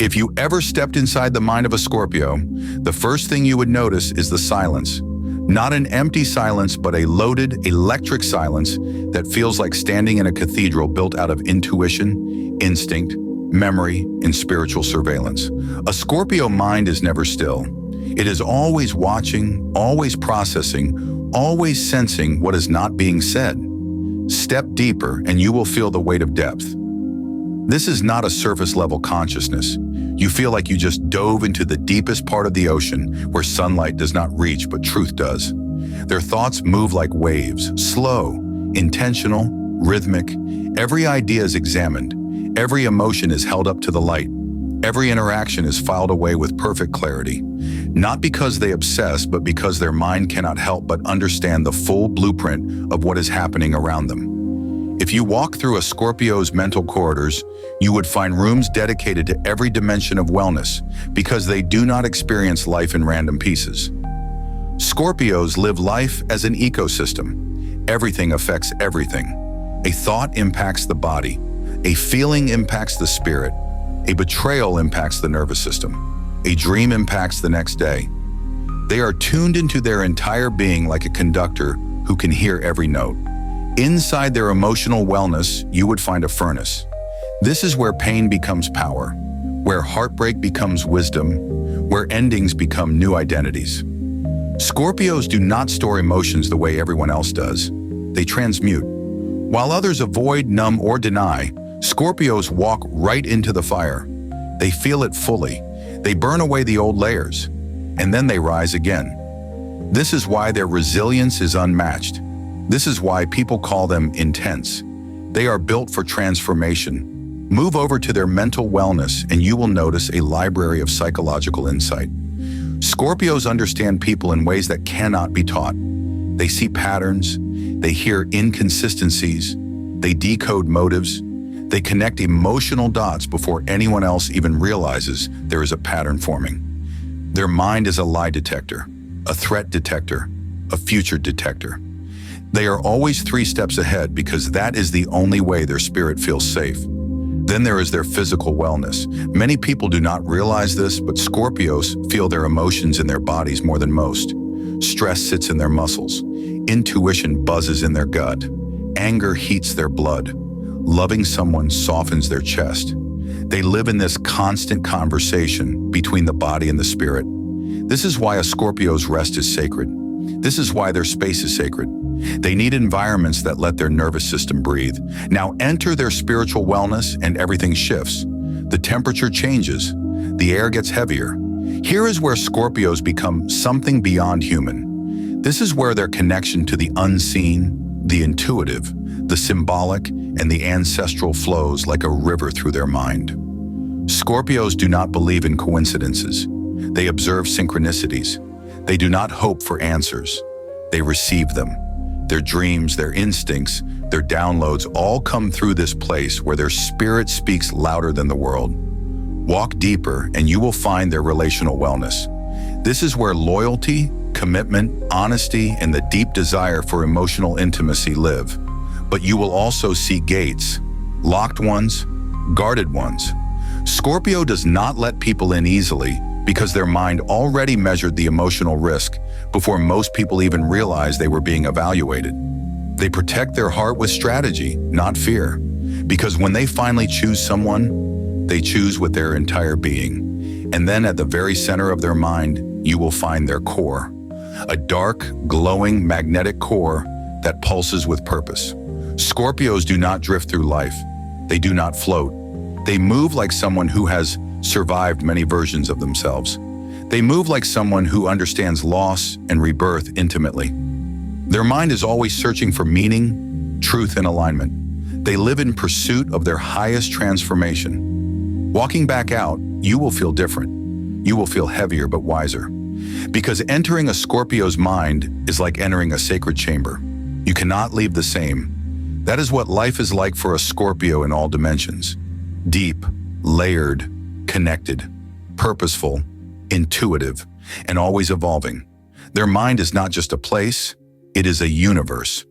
If you ever stepped inside the mind of a Scorpio, the first thing you would notice is the silence. Not an empty silence, but a loaded, electric silence that feels like standing in a cathedral built out of intuition, instinct, memory, and spiritual surveillance. A Scorpio mind is never still. It is always watching, always processing, always sensing what is not being said. Step deeper and you will feel the weight of depth. This is not a surface-level consciousness. You feel like you just dove into the deepest part of the ocean where sunlight does not reach but truth does. Their thoughts move like waves, slow, intentional, rhythmic. Every idea is examined. Every emotion is held up to the light. Every interaction is filed away with perfect clarity. Not because they obsess, but because their mind cannot help but understand the full blueprint of what is happening around them. If you walk through a Scorpio's mental corridors, you would find rooms dedicated to every dimension of wellness because they do not experience life in random pieces. Scorpios live life as an ecosystem. Everything affects everything. A thought impacts the body. A feeling impacts the spirit. A betrayal impacts the nervous system. A dream impacts the next day. They are tuned into their entire being like a conductor who can hear every note. Inside their emotional wellness, you would find a furnace. This is where pain becomes power, where heartbreak becomes wisdom, where endings become new identities. Scorpios do not store emotions the way everyone else does. They transmute. While others avoid, numb, or deny, Scorpios walk right into the fire. They feel it fully. They burn away the old layers, and then they rise again. This is why their resilience is unmatched. This is why people call them intense. They are built for transformation. Move over to their mental wellness and you will notice a library of psychological insight. Scorpios understand people in ways that cannot be taught. They see patterns, they hear inconsistencies, they decode motives, they connect emotional dots before anyone else even realizes there is a pattern forming. Their mind is a lie detector, a threat detector, a future detector. They are always 3 steps ahead because that is the only way their spirit feels safe. Then there is their physical wellness. Many people do not realize this, but Scorpios feel their emotions in their bodies more than most. Stress sits in their muscles. Intuition buzzes in their gut. Anger heats their blood. Loving someone softens their chest. They live in this constant conversation between the body and the spirit. This is why a Scorpio's rest is sacred. This is why their space is sacred. They need environments that let their nervous system breathe. Now enter their spiritual wellness and everything shifts. The temperature changes. The air gets heavier. Here is where Scorpios become something beyond human. This is where their connection to the unseen, the intuitive, the symbolic, and the ancestral flows like a river through their mind. Scorpios do not believe in coincidences. They observe synchronicities. They do not hope for answers. They receive them. Their dreams, their instincts, their downloads all come through this place where their spirit speaks louder than the world. Walk deeper and you will find their relational wellness. This is where loyalty, commitment, honesty, and the deep desire for emotional intimacy live. But you will also see gates, locked ones, guarded ones. Scorpio does not let people in easily because their mind already measured the emotional risk before most people even realized they were being evaluated. They protect their heart with strategy, not fear, because when they finally choose someone, they choose with their entire being. And then at the very center of their mind, you will find their core, a dark, glowing, magnetic core that pulses with purpose. Scorpios do not drift through life. They do not float. They move like someone who has survived many versions of themselves. They move like someone who understands loss and rebirth intimately. Their mind is always searching for meaning, truth, and alignment. They live in pursuit of their highest transformation. Walking back out, you will feel different. You will feel heavier but wiser. Because entering a Scorpio's mind is like entering a sacred chamber. You cannot leave the same. That is what life is like for a Scorpio in all dimensions. Deep, layered, connected, purposeful, intuitive, and always evolving. Their mind is not just a place, it is a universe.